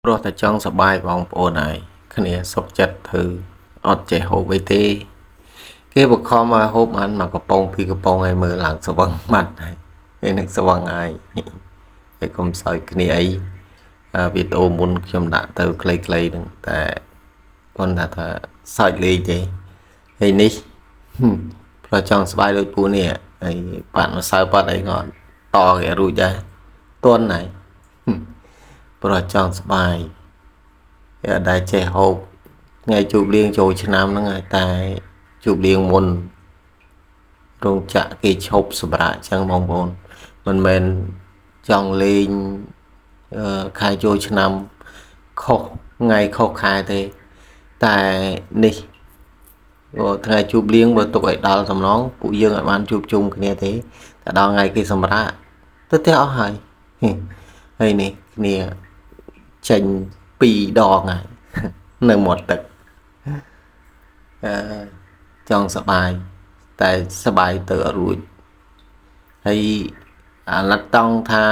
ព្រោះតែចង់សប្បាយបងប្អូនហើយគ្នាសុខចិត្តធ្វើអត់ចេះហូបអីទេគេបខំមកហូបបានមកកំប៉ុងពីរកំប៉ុងឲ្យមើលឡើងស្វឹងបាត់ហើយនឹងស្វឹងហើយកុំសើចគ្នាអីវីដេអូមុនខ្ញុំដាក់ទៅខ្លីៗហ្នឹងតែគាត់ថាសើចលេងទេហើយនេះព្រោះចង់ស្បាយដូចពូនេះហើយបាត់មកសើបាត់អីគាត់តគេរួចដែរទន់ហើយព្រោះចង់ស្បាយគេអត់ដែលចេះហូបថ្ងៃជប់លៀងចូលឆ្នាំហ្នឹងហើយតែជប់លៀងមុនរោងចក្រគេឈប់សម្រាប់ចឹងបងប្អូនមិនមែនចង់លេងខែចូលឆ្នាំខុសថ្ងៃខុសខែទេតែនេះថ្ងៃជប់លៀងបើទុកឲ្យដល់សំណងពួកយើងឲ្យបានជួបជុំគ្នាទេតែដល់ថ្ងៃគេសម្រាប់ទៅផ្ទះអស់ហើយហើយនេះគ្នាចេញ2ដងហើយនៅមាត់ទឹកចង់សបាយតែសបាយទៅអត់រួចហើយអាឡិតតង់ថា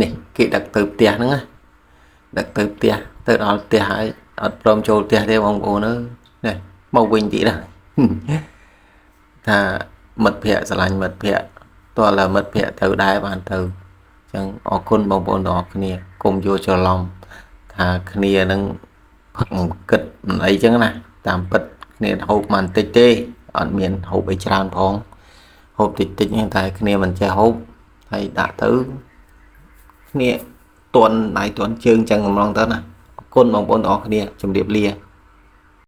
នេះគេដឹកទៅផ្ទះហ្នឹងណាដឹកទៅផ្ទះទៅដល់ផ្ទះហើយអត់ព្រមចូលផ្ទះទេបងប្អូនអើយនេះមកវិញទៀតហើយថាមិត្តភ័ក្តិស្រឡាញ់មិត្តភ័ក្តិតើឡើមិត្តភ័ក្តិទៅដែរបានទៅអញ្ចឹងអរគុណបងប្អូនទាំងអស់គ្នាកុំយល់ច្រឡំថាគ្នានឹងផឹកគិតអីចឹងណាតាមពិតគ្នាហូបមិនតិចទេអត់មានហូបអីច្រើនផងហូបតិចហ្នឹងតែគ្នាមិនចេះហូបហើយដាក់ទៅគ្នាទន់ដៃទន់ជើងចឹងម្ដងទៅណាអរគុណបងប្អូនទាំងអស់គ្នាជម្រាបលា